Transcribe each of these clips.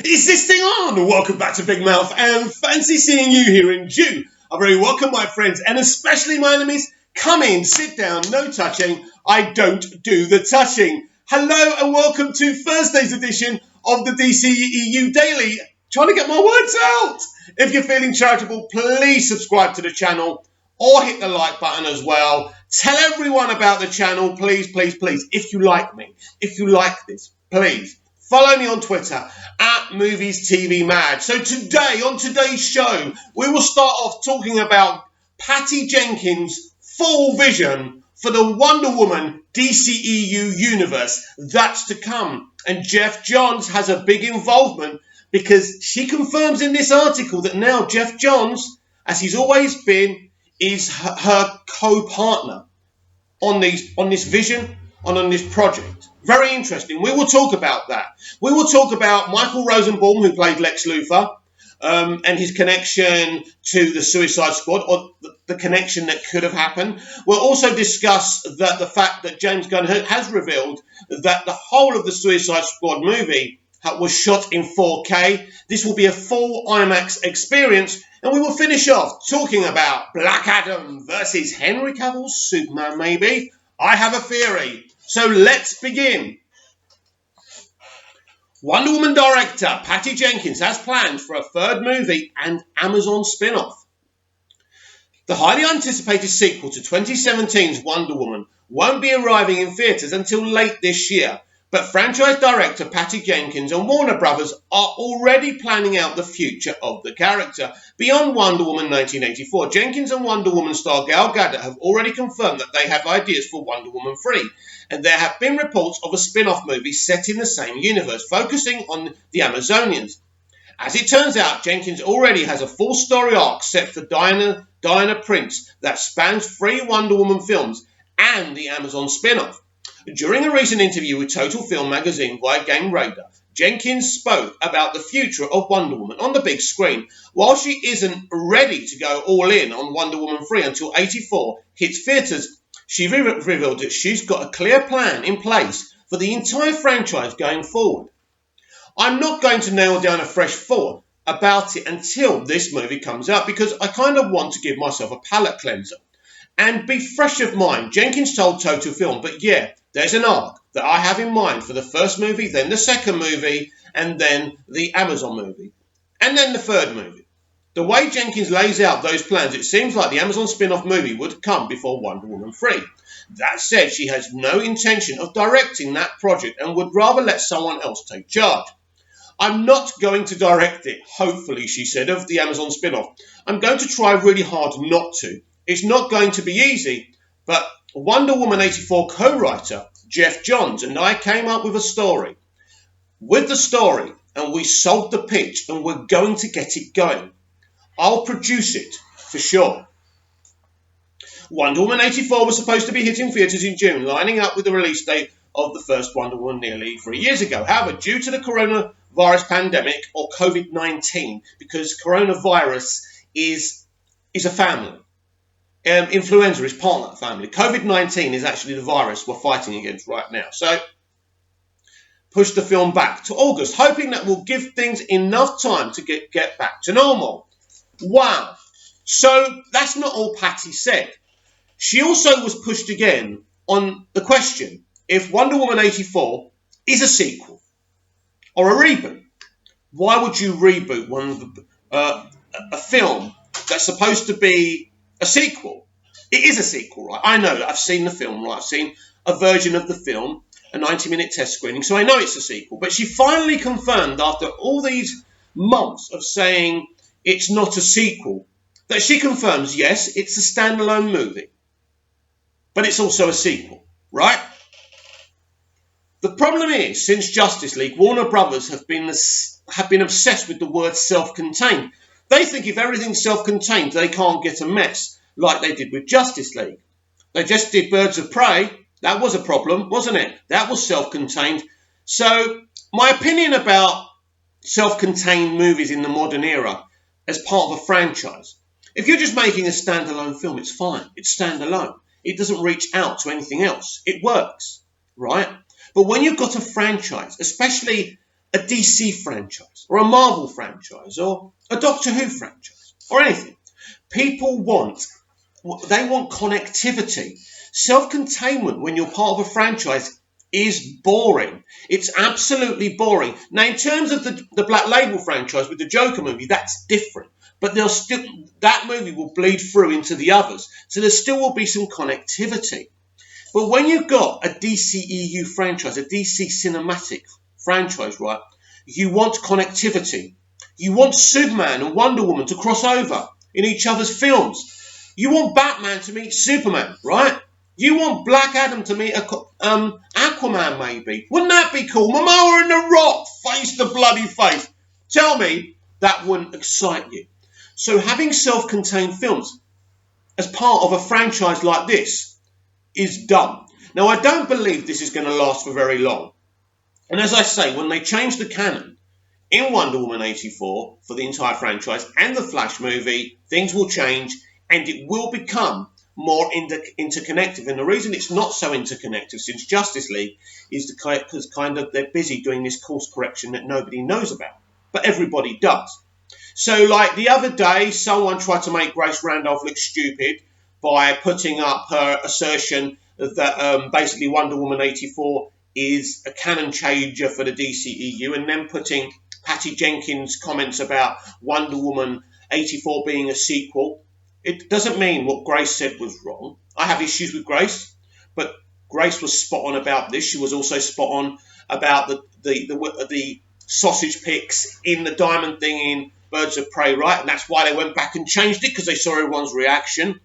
Is this thing on? Welcome back to Big Mouth and fancy seeing you here in June. I'm very welcome, my friends, and especially my enemies. Come in, sit down, no touching. I don't do the touching. Hello and welcome to Thursday's edition of the dceu Daily. Trying to get my words out. If you're feeling charitable, please subscribe to the channel or hit the like button as well. Tell everyone about the channel, please, please, please. If you like me, if you like this, please. Follow me on Twitter at Movies TV Mad. So today, on today's show, we will start off talking about Patty Jenkins' full vision for the Wonder Woman DCEU universe. That's to come. And Geoff Johns has a big involvement because she confirms in this article that now Geoff Johns, as he's always been, is her co-partner on this vision and on this project. Very interesting. We will talk about that. We will talk about Michael Rosenbaum, who played Lex Luthor, and his connection to the Suicide Squad, or the connection that could have happened. We'll also discuss the fact that James Gunn has revealed that the whole of the Suicide Squad movie was shot in 4K. This will be a full IMAX experience. And we will finish off talking about Black Adam versus Henry Cavill's Superman, maybe. I have a theory. So let's begin. Wonder Woman director Patty Jenkins has plans for a third movie and Amazon spin-off. The highly anticipated sequel to 2017's Wonder Woman won't be arriving in theatres until late this year, but franchise director Patty Jenkins and Warner Brothers are already planning out the future of the character. Beyond Wonder Woman 1984, Jenkins and Wonder Woman star Gal Gadot have already confirmed that they have ideas for Wonder Woman 3, and there have been reports of a spin-off movie set in the same universe, focusing on the Amazonians. As it turns out, Jenkins already has a full story arc set for Diana Prince that spans 3 Wonder Woman films and the Amazon spin-off. During a recent interview with Total Film magazine via Game Radar, Jenkins spoke about the future of Wonder Woman on the big screen. While she isn't ready to go all in on Wonder Woman 3 until 84 hits theatres, she revealed that she's got a clear plan in place for the entire franchise going forward. I'm not going to nail down a fresh thought about it until this movie comes out because I kind of want to give myself a palate cleanser and be fresh of mind, Jenkins told Total Film. But yeah, there's an arc that I have in mind for the first movie, then the second movie, and then the Amazon movie, and then the third movie. The way Jenkins lays out those plans, it seems like the Amazon spin-off movie would come before Wonder Woman 3. That said, she has no intention of directing that project and would rather let someone else take charge. I'm not going to direct it, hopefully, she said, of the Amazon spin-off. I'm going to try really hard not to. It's not going to be easy, but Wonder Woman 84 co-writer Geoff Johns and I came up with a story. With the story, and we sold the pitch, and we're going to get it going. I'll produce it, for sure. Wonder Woman 84 was supposed to be hitting theatres in June, lining up with the release date of the first Wonder Woman nearly 3 years ago. However, due to the coronavirus pandemic, or COVID-19, because coronavirus is a family. Influenza is part of that family. COVID-19 is actually the virus we're fighting against right now. So, push the film back to August, hoping that will give things enough time to get back to normal. Wow. So, that's not all Patty said. She also was pushed again on the question if Wonder Woman 84 is a sequel or a reboot. Why would you reboot a film that's supposed to be a sequel? It is a sequel, right? I know that. I've seen the film, right? I've seen a version of the film, a 90-minute test screening, so I know it's a sequel. But she finally confirmed, after all these months of saying it's not a sequel, that she confirms, yes, it's a standalone movie, but it's also a sequel, right? The problem is, since Justice League, Warner Brothers have been obsessed with the word self-contained. They think if everything's self-contained, they can't get a mess, like they did with Justice League. They just did Birds of Prey. That was a problem, wasn't it? That was self-contained. So, my opinion about self-contained movies in the modern era as part of a franchise. If you're just making a standalone film, it's fine. It's standalone. It doesn't reach out to anything else. It works, right? But when you've got a franchise, especially a DC franchise or a Marvel franchise or a Doctor Who franchise or anything. People want connectivity. Self-containment when you're part of a franchise is boring. It's absolutely boring. Now, in terms of the Black Label franchise with the Joker movie, that's different. But that movie will bleed through into the others. So there still will be some connectivity. But when you've got a DCEU franchise, a DC cinematic franchise, right, you want connectivity. You want Superman and Wonder Woman to cross over in each other's films. You want Batman to meet Superman, right? You want Black Adam to meet Aquaman, maybe. Wouldn't that be cool? Momoa and The Rock, face to bloody face. Tell me that wouldn't excite you. So having self-contained films as part of a franchise like this is dumb. Now, I don't believe this is going to last for very long. And as I say, when they change the canon in Wonder Woman 84 for the entire franchise and the Flash movie, things will change and it will become more interconnected. And the reason it's not so interconnected since Justice League is because they're busy doing this course correction that nobody knows about, but everybody does. So like the other day, someone tried to make Grace Randolph look stupid by putting up her assertion that basically Wonder Woman 84 is a canon changer for the DCEU, and then putting Patty Jenkins' comments about Wonder Woman 84 being a sequel. It doesn't mean what Grace said was wrong. I have issues with Grace, but Grace was spot on about this. She was also spot on about the sausage picks in the diamond thing in Birds of Prey, right? And that's why they went back and changed it, because they saw everyone's reaction.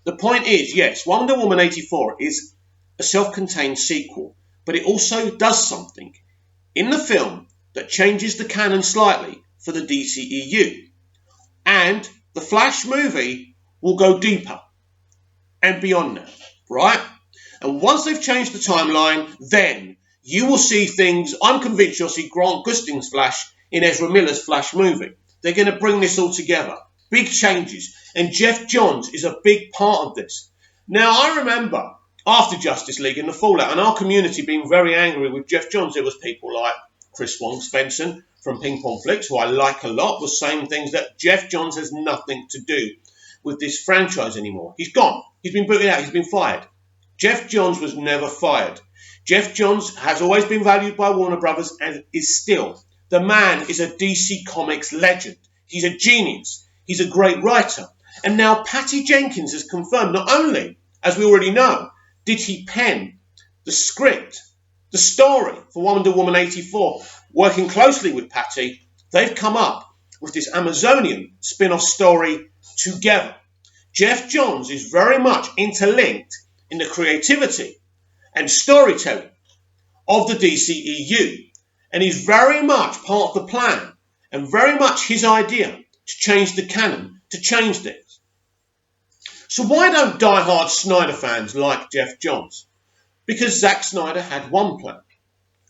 The point is, yes, Wonder Woman 84 is a self-contained sequel, but it also does something in the film that changes the canon slightly for the DCEU. And the Flash movie will go deeper and beyond that, right? And once they've changed the timeline, then you will see things. I'm convinced you'll see Grant Gustin's Flash in Ezra Miller's Flash movie. They're going to bring this all together. Big changes. And Geoff Johns is a big part of this. Now, I remember after Justice League and the fallout, and our community being very angry with Geoff Johns, there was people like Chris Wong Spencer from Ping Pong Flicks, who I like a lot, was saying things that Geoff Johns has nothing to do with this franchise anymore. He's gone. He's been booted out. He's been fired. Geoff Johns was never fired. Geoff Johns has always been valued by Warner Brothers and is still. The man is a DC Comics legend. He's a genius. He's a great writer. And now Patty Jenkins has confirmed, not only, as we already know, did he pen the script, the story for Wonder Woman 84, working closely with Patty, they've come up with this Amazonian spin-off story together. Geoff Johns is very much interlinked in the creativity and storytelling of the DCEU, and he's very much part of the plan and very much his idea to change the canon, to change things. So why don't die-hard Snyder fans like Geoff Johns? Because Zack Snyder had one plan,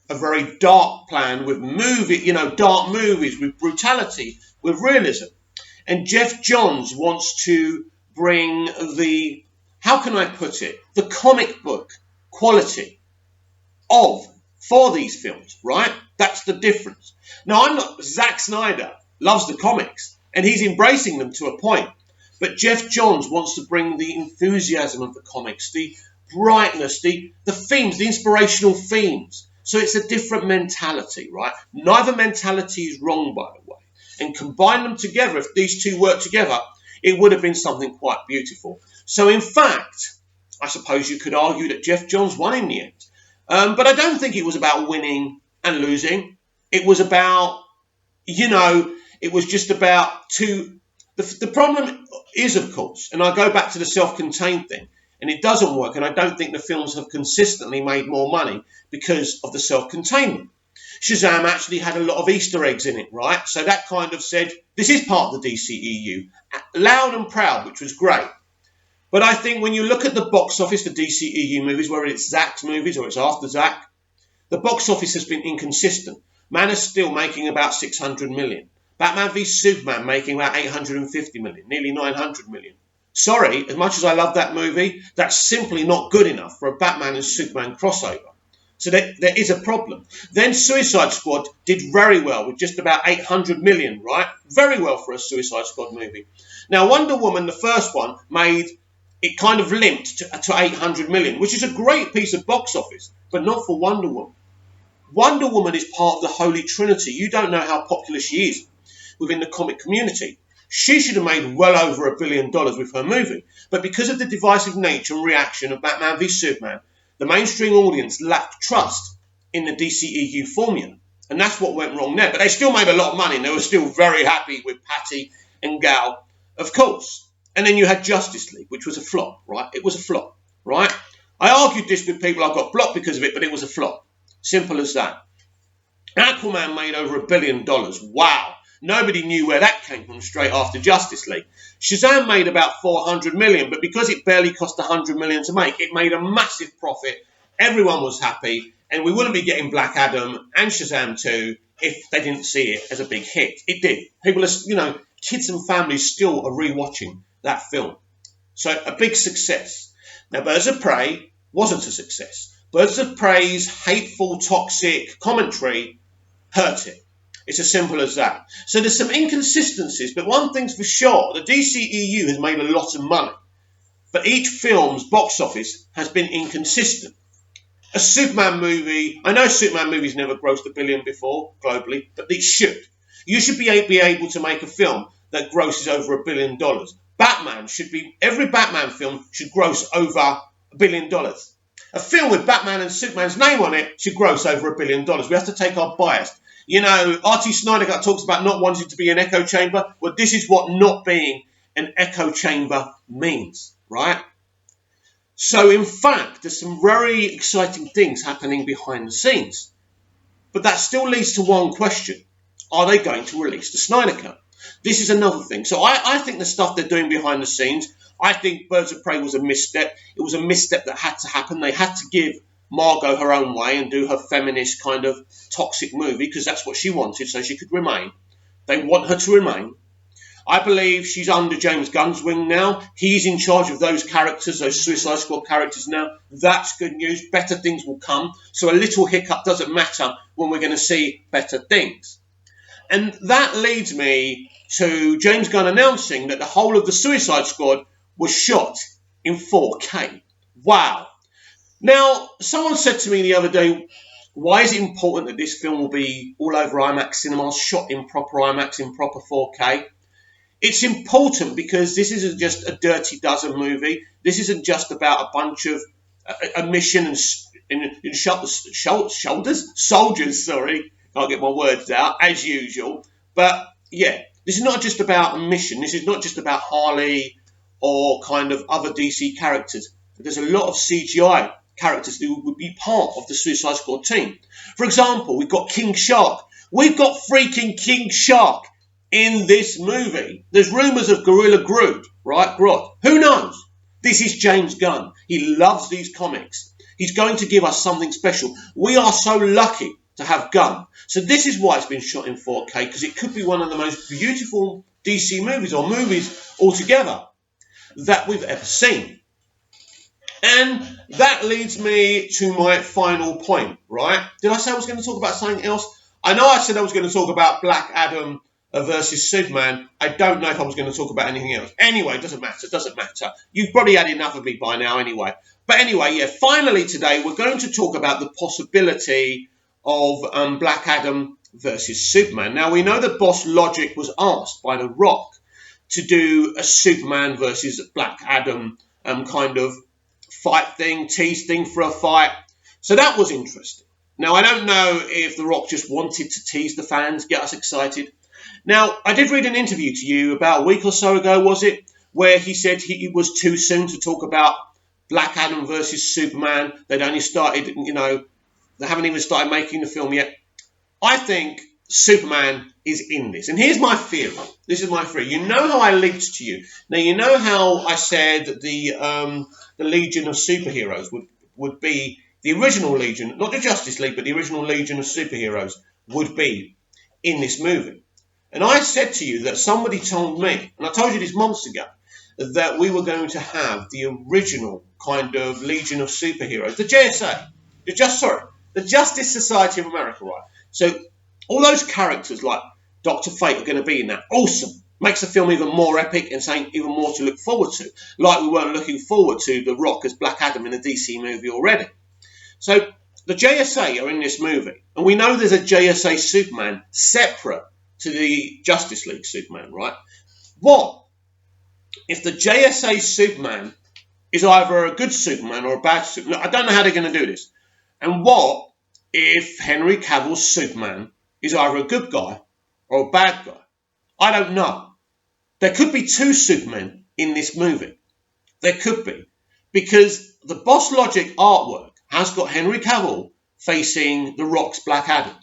a very dark plan with dark movies, with brutality, with realism. And Geoff Johns wants to bring the comic book quality for these films, right? That's the difference. Now, Zack Snyder loves the comics, and he's embracing them to a point. But Geoff Johns wants to bring the enthusiasm of the comics, the brightness, the themes, the inspirational themes. So it's a different mentality, right? Neither mentality is wrong, by the way. And combine them together, if these two work together, it would have been something quite beautiful. So in fact, I suppose you could argue that Geoff Johns won in the end. But I don't think it was about winning and losing. It was about, it was just about the problem is, of course, and I go back to the self-contained thing, and it doesn't work, and I don't think the films have consistently made more money because of the self-containment. Shazam actually had a lot of Easter eggs in it, right? So that kind of said, this is part of the DCEU. Loud and proud, which was great. But I think when you look at the box office for DCEU movies, whether it's Zack's movies or it's after Zack, the box office has been inconsistent. Man is still making about 600 million. Batman v Superman making about 850 million, nearly 900 million. Sorry, as much as I love that movie, that's simply not good enough for a Batman and Superman crossover. So there is a problem. Then Suicide Squad did very well with just about 800 million, right? Very well for a Suicide Squad movie. Now, Wonder Woman, the first one, it kind of limped to 800 million, which is a great piece of box office, but not for Wonder Woman. Wonder Woman is part of the Holy Trinity. You don't know how popular she is within the comic community. She should have made well over $1 billion with her movie. But because of the divisive nature and reaction of Batman v Superman, the mainstream audience lacked trust in the DCEU formula. And that's what went wrong there. But they still made a lot of money, and they were still very happy with Patty and Gal, of course. And then you had Justice League, which was a flop, right? It was a flop, right? I argued this with people. I got blocked because of it, but it was a flop. Simple as that. Aquaman made over $1 billion. Wow. Nobody knew where that came from straight after Justice League. Shazam made about 400 million, but because it barely cost 100 million to make, it made a massive profit. Everyone was happy, and we wouldn't be getting Black Adam and Shazam 2 if they didn't see it as a big hit. It did. People are, kids and families still are rewatching that film. So a big success. Now, Birds of Prey wasn't a success. Birds of Prey's hateful, toxic commentary hurt it. It's as simple as that. So there's some inconsistencies, but one thing's for sure, the DCEU has made a lot of money, but each film's box office has been inconsistent. A Superman movie, I know Superman movies never grossed $1 billion before globally, but they should. You should be able to make a film that grosses over $1 billion. Every Batman film should gross over $1 billion. A film with Batman and Superman's name on it should gross over $1 billion. We have to take our bias. R.T. Snyder talks about not wanting to be an echo chamber. Well, this is what not being an echo chamber means, right? So, in fact, there's some very exciting things happening behind the scenes. But that still leads to one question. Are they going to release the Snyder Cut? This is another thing. So I think the stuff they're doing behind the scenes, I think Birds of Prey was a misstep. It was a misstep that had to happen. They had to give Margot her own way and do her feminist kind of toxic movie because that's what she wanted, so she could remain. They want her to remain. I believe she's under James Gunn's wing now. He's in charge of those characters, those Suicide Squad characters now. That's good news. Better things will come. So a little hiccup doesn't matter when we're going to see better things. And that leads me to James Gunn announcing that the whole of the Suicide Squad was shot in 4K. Wow. Now, someone said to me the other day, why is it important that this film will be all over IMAX cinemas, shot in proper IMAX, in proper 4K? It's important because this isn't just a Dirty Dozen movie. This isn't just about a bunch of a mission and soldiers, sorry. Can't get my words out, as usual. But, yeah, this is not just about a mission. This is not just about Harley or kind of other DC characters. There's a lot of CGI characters who would be part of the Suicide Squad team. For example, we've got King Shark. We've got freaking King Shark in this movie. There's rumours of Gorilla Grodd, right? Grodd. Who knows? This is James Gunn. He loves these comics. He's going to give us something special. We are so lucky to have Gunn. So this is why it's been shot in 4K, because it could be one of the most beautiful DC movies or movies altogether that we've ever seen. And that leads me to my final point, right? Did I say I was going to talk about something else? I know I said I was going to talk about Black Adam versus Superman. I don't know if I was going to talk about anything else. Anyway, it doesn't matter. You've probably had enough of me by now anyway. But anyway, yeah, finally today we're going to talk about the possibility of Black Adam versus Superman. Now, we know that Boss Logic was asked by The Rock to do a Superman versus Black Adam kind of fight thing, tease thing for a fight. So that was interesting. Now, I don't know if The Rock just wanted to tease the fans, get us excited. Now, I did read an interview to you about a week or so ago, was it? Where he said it was too soon to talk about Black Adam versus Superman. They'd only started, they haven't even started making the film yet. I think Superman is in this. And here's my theory. This is my theory. You know how I linked to you. Now, you know how I said the Legion of Superheroes would be the original Legion, not the Justice League, but the original Legion of Superheroes would be in this movie. And I said to you that somebody told me, and I told you this months ago, that we were going to have the original kind of Legion of Superheroes, the JSA, the Justice Society of America, right? So all those characters like Dr. Fate are going to be in that. Awesome. Makes the film even more epic and something even more to look forward to. Like we weren't looking forward to The Rock as Black Adam in a DC movie already. So the JSA are in this movie. And we know there's a JSA Superman separate to the Justice League Superman, right? What if the JSA Superman is either a good Superman or a bad Superman? I don't know how they're going to do this. And what if Henry Cavill's Superman is either a good guy or a bad guy? I don't know. There could be two Supermen in this movie. There could be. Because the Boss Logic artwork has got Henry Cavill facing The Rock's Black Adam.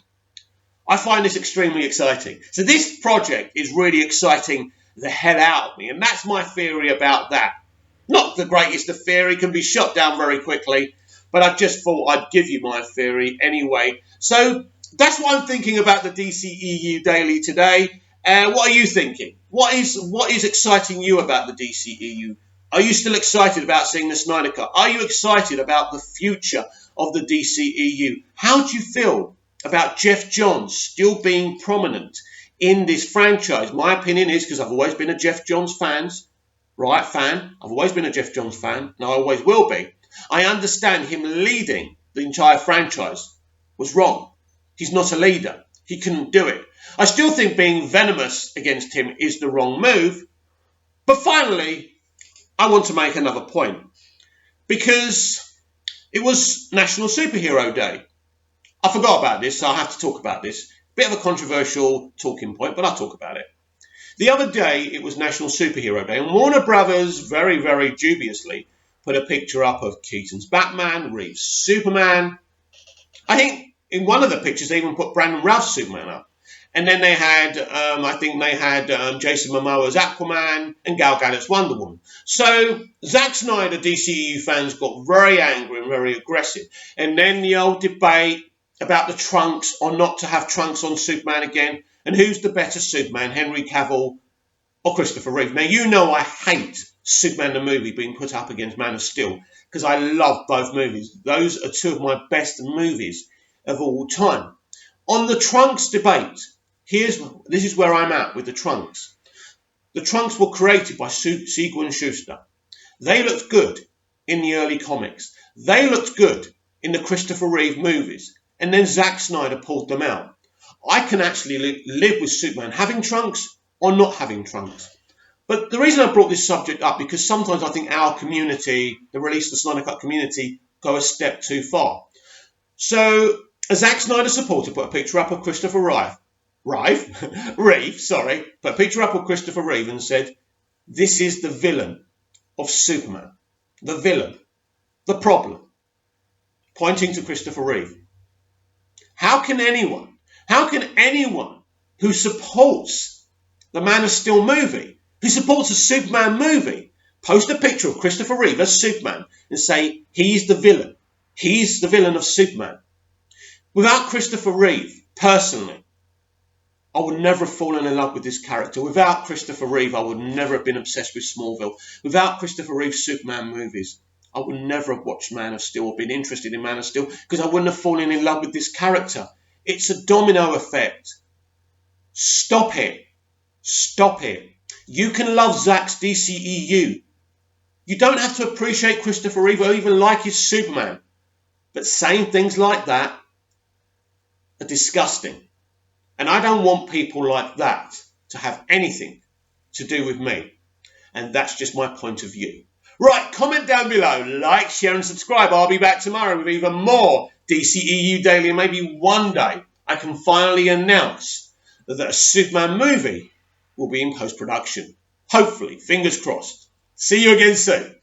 I find this extremely exciting. So this project is really exciting the hell out of me. And that's my theory about that. Not the greatest of theory, can be shot down very quickly. But I just thought I'd give you my theory anyway. So that's what I'm thinking about the DCEU Daily today. What are you thinking? What is exciting you about the DCEU? Are you still excited about seeing the Snyder Cut? Are you excited about the future of the DCEU? How do you feel about Geoff Johns still being prominent in this franchise? My opinion is, because I've always been a Geoff Johns fan. I've always been a Geoff Johns fan, and I always will be. I understand him leading the entire franchise was wrong. He's not a leader. He couldn't do it. I still think being venomous against him is the wrong move. But finally, I want to make another point. Because it was National Superhero Day. I forgot about this, so I have to talk about this. Bit of a controversial talking point, but I'll talk about it. The other day, it was National Superhero Day, and Warner Brothers, very, very dubiously, put a picture up of Keaton's Batman, Reeves' Superman. I think in one of the pictures, they even put Brandon Routh's Superman up. And then they had, Jason Momoa's Aquaman and Gal Gadot's Wonder Woman. So Zack Snyder, DCEU fans, got very angry and very aggressive. And then the old debate about the trunks or not to have trunks on Superman again. And who's the better Superman, Henry Cavill or Christopher Reeve? Now, you know I hate Superman the movie being put up against Man of Steel because I love both movies. Those are two of my best movies of all time. On the trunks debate, this is where I'm at with the trunks. The trunks were created by Siegel and Schuster. They looked good in the early comics. They looked good in the Christopher Reeve movies. And then Zack Snyder pulled them out. I can actually live with Superman having trunks or not having trunks. But the reason I brought this subject up, because sometimes I think our community, the Release the Snyder Cut community, go a step too far. So a Zack Snyder supporter put a picture up of Christopher Reeve, put a picture up of Christopher Reeve and said, this is the villain of Superman. The villain. The problem. Pointing to Christopher Reeve. How can anyone who supports the Man of Steel movie, who supports a Superman movie, post a picture of Christopher Reeve as Superman and say, he's the villain. He's the villain of Superman. Without Christopher Reeve, personally, I would never have fallen in love with this character. Without Christopher Reeve, I would never have been obsessed with Smallville. Without Christopher Reeve's Superman movies, I would never have watched Man of Steel or been interested in Man of Steel because I wouldn't have fallen in love with this character. It's a domino effect. Stop it. Stop it. You can love Zack's DCEU. You don't have to appreciate Christopher Reeve or even like his Superman. But saying things like that are disgusting. And I don't want people like that to have anything to do with me. And that's just my point of view. Right, comment down below, like, share and subscribe. I'll be back tomorrow with even more DCEU Daily. And maybe one day I can finally announce that a Superman movie will be in post-production. Hopefully, fingers crossed. See you again soon.